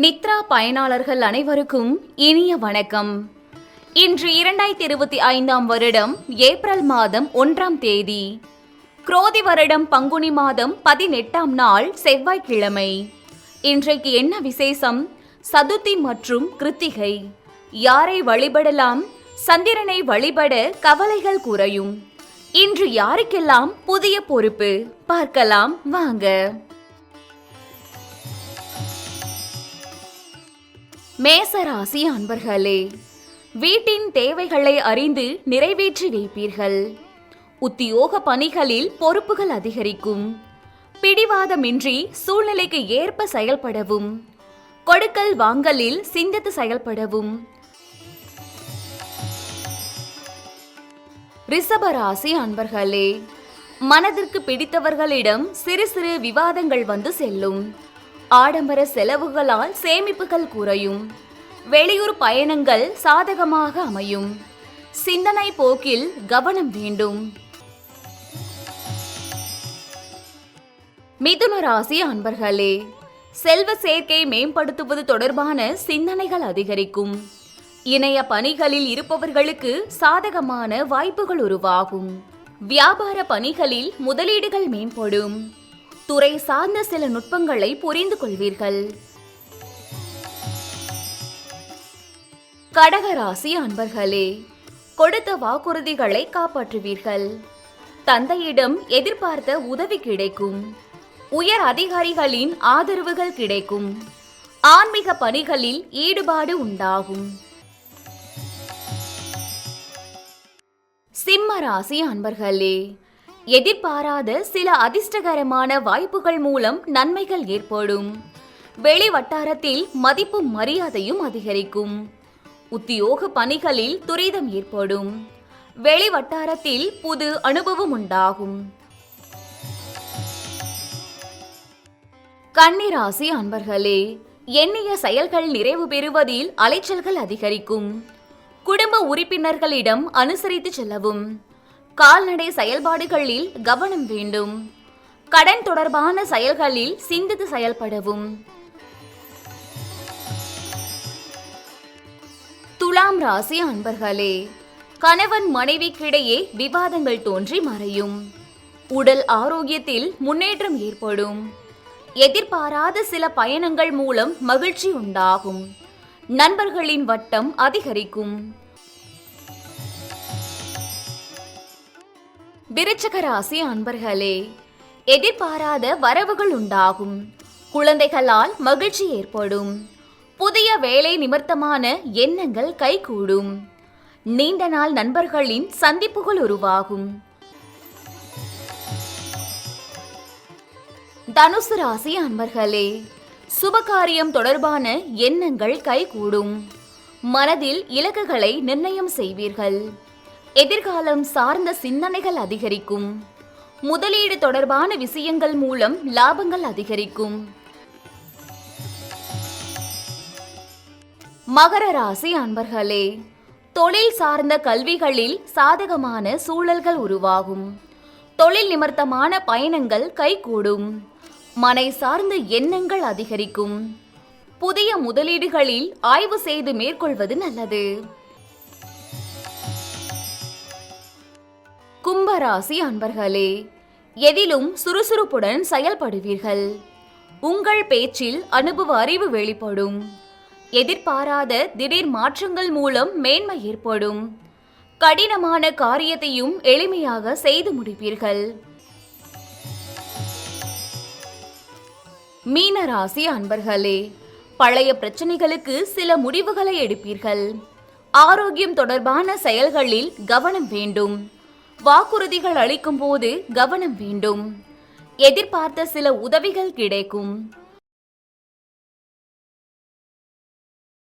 நித்ரா பயனாளர்கள் அனைவருக்கும் இனிய வணக்கம். இன்று 2025 வருடம் ஏப்ரல் மாதம் 1ஆம் தேதி, குரோதி வருடம் பங்குனி மாதம் 18ஆம் நாள் செவ்வாய்க்கிழமை. இன்றைக்கு என்ன விசேஷம்? சதுர்த்தி மற்றும் கிருத்திகை. யாரை வழிபடலாம்? சந்திரனை வழிபட கவலைகள் குறையும். இன்று யாருக்கெல்லாம் புதிய பொறுப்பு? பார்க்கலாம் வாங்க. மேசராசி அன்பர்களே, வீட்டின் தேவைகளை அறிந்து நிறைவேற்றி வைப்பீர்கள். உத்தியோக பணிகளில் பொறுப்புகள் அதிகரிக்கும். பிடிவாதமின்றி சூழ்நிலைக்கு ஏற்ப செயல்படவும், கொடுக்கல் வாங்கலில் சிந்தித்து செயல்படவும். ரிஷபராசி அன்பர்களே, மனதிற்கு பிடித்தவர்களிடம் சிறு சிறு விவாதங்கள் வந்து செல்லும். ஆடம்பர செலவுகளால் சேமிப்புகள் குறையும். வெளியூர் பயணங்கள் சாதகமாக அமையும். சிந்தனை போக்கில் கவனம் வேண்டும். மிதுன ராசி அன்பர்களே, செல்வ சேர்க்கை மேம்படுத்துவது தொடர்பான சிந்தனைகள் அதிகரிக்கும். இணைய பணிகளில் இருப்பவர்களுக்கு சாதகமான வாய்ப்புகள் உருவாகும். வியாபார பணிகளில் முதலீடுகள் மேம்படும். துறை சார்ந்த சில நுட்பங்களை புரிந்து கொள்வீர்கள். கடகராசி அன்பர்களே, கொடுத்த வாக்குறுதிகளை காப்பாற்றுவீர்கள். தந்தையிடம் எதிர்பார்த்த உதவி கிடைக்கும். உயர் அதிகாரிகளின் ஆதரவுகள் கிடைக்கும். ஆன்மீக பணிகளில் ஈடுபாடு உண்டாகும். சிம்ம ராசி அன்பர்களே, எதிர்பாராத சில அதிர்ஷ்டகரமான வாய்ப்புகள் மூலம் நன்மைகள் ஏற்படும். வெளி வட்டாரத்தில் மதிப்பும் மரியாதையும் அதிகரிக்கும். உத்தியோக பணிகளில் துரிதம் ஏற்படும். வெளி வட்டாரத்தில் புது அனுபவம் உண்டாகும். கன்னிராசி அன்பர்களே, எண்ணிய செயல்கள் நிறைவு பெறுவதில் அலைச்சல்கள் அதிகரிக்கும். குடும்ப உறுப்பினர்களிடம் அனுசரித்து செல்லவும். கால்நடை செயல்பாடுகளில் கவனம் வேண்டும். கடன் தொடர்பான செயல்களில் சிந்தித்து செயல்படவும். துலாம் ராசி அன்பர்களே, கணவன் மனைவிக்கிடையே விவாதங்கள் தோன்றி மறையும். உடல் ஆரோக்கியத்தில் முன்னேற்றம் ஏற்படும். எதிர்பாராத சில பயணங்கள் மூலம் மகிழ்ச்சி உண்டாகும். நண்பர்களின் வட்டம் அதிகரிக்கும். விருச்சிக ராசி அன்பர்களே, எதிர்பாராத வரவுகள் உண்டாகும். குழந்தைகளால் மகிழ்ச்சி ஏற்படும். புதிய வேலை நிமித்தமான எண்ணங்கள் கைகூடும். நீண்ட நாள் நண்பர்களின் சந்திப்புகள் உருவாகும். தனுசு ராசி அன்பர்களே, சுபகாரியம் தொடர்பான எண்ணங்கள் கைகூடும். மனதில் இலக்குகளை நிர்ணயம் செய்வீர்கள். எதிர்காலம் சார்ந்த சிந்தனைகள் அதிகரிக்கும். முதலீடு தொடர்பான விஷயங்கள் மூலம் லாபங்கள் அதிகரிக்கும். மகர ராசி அன்பர்களே, தொழில் சார்ந்த கல்விகளில் சாதகமான சூழல்கள் உருவாகும். தொழில் நிமித்தமான பயணங்கள் கைகூடும். மனை சார்ந்த எண்ணங்கள் அதிகரிக்கும். புதிய முதலீடுகளில் ஆய்வு செய்து மேற்கொள்வது நல்லது. கும்பராசி அன்பர்களே, எதிலும் சுறுசுறுப்புடன் செயல்படுவீர்கள். உங்கள் பேச்சில் அனுபவ அறிவு வெளிப்படும். எதிர்பாராத திடீர் மாற்றங்கள் மூலம் மேன்மை ஏற்படும். கடினமான காரியத்தையும் எளிமையாக செய்து முடிப்பீர்கள். மீனராசி அன்பர்களே, பழைய பிரச்சனைகளுக்கு சில முடிவுகளை எடுப்பீர்கள். ஆரோக்கியம் தொடர்பான செயல்களில் கவனம் வேண்டும். வாக்குறுதிகள் அளிக்கும் போது கவனம் வேண்டும். எதிர்பார்த்த சில உதவிகள் கிடைக்கும்.